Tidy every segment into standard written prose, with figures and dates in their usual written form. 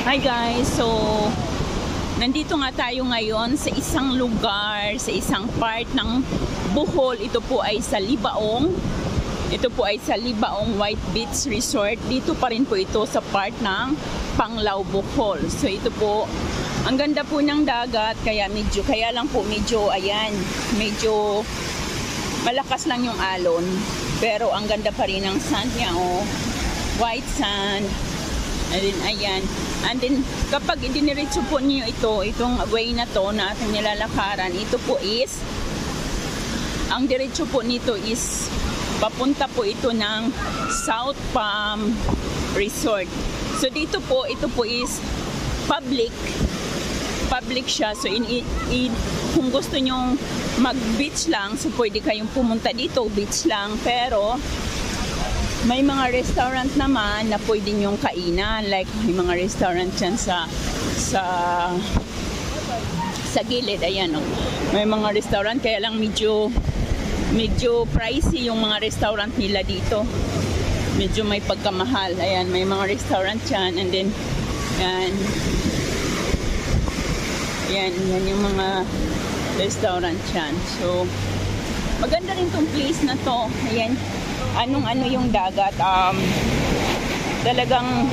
Hi guys, so nandito nga tayo ngayon sa isang lugar, sa isang part ng Bohol. Ito po ay sa Libaong. Ito po ay sa Libaong White Beach Resort. Dito pa rin po ito sa part ng Panglao, Bohol. So ito po, ang ganda po ng dagat, kaya lang po medyo ayan, medyo malakas lang yung alon. Pero ang ganda pa rin ng sand niya, oh. White sand. And then, ayan. And then, kapag idiniretso po niyo itong way na to na ating nilalakaran, ito po is, ang diretso po nito is, papunta po ito ng South Palm Resort. So, dito po, ito po is public siya. So, kung gusto nyong mag-beach lang, so pwede kayong pumunta dito, beach lang. Pero, may mga restaurant naman na pwede nyong kainan. Like, may mga restaurant dyan sa gilid. Ayan, oh. May mga restaurant, kaya lang medyo pricey yung mga restaurant nila dito. Medyo may pagkamahal. Ayan, may mga restaurant dyan. And then, yan yung mga restaurant dyan. So, maganda rin tong place na to. Ayan. Ano yung dagat, talagang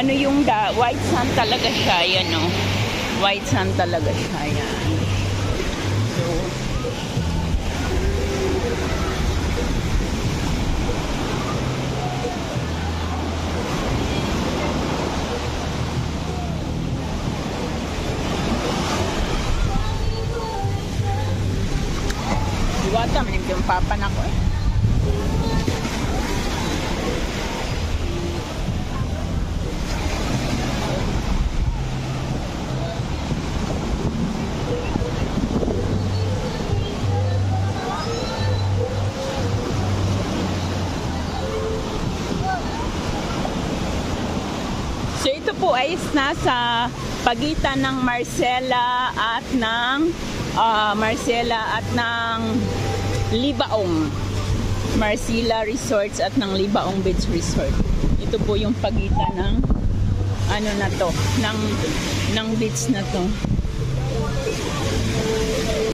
yung white sand talaga siya, yan, no? White sand talaga siya, yan. So, diwata, manig yung papan ako, eh. So ito po ay nasa pagitan ng Marcela at ng Libaong. Marcela Resorts at ng Libaong Beach Resort. Ito po yung pagitan ng ng beach na to.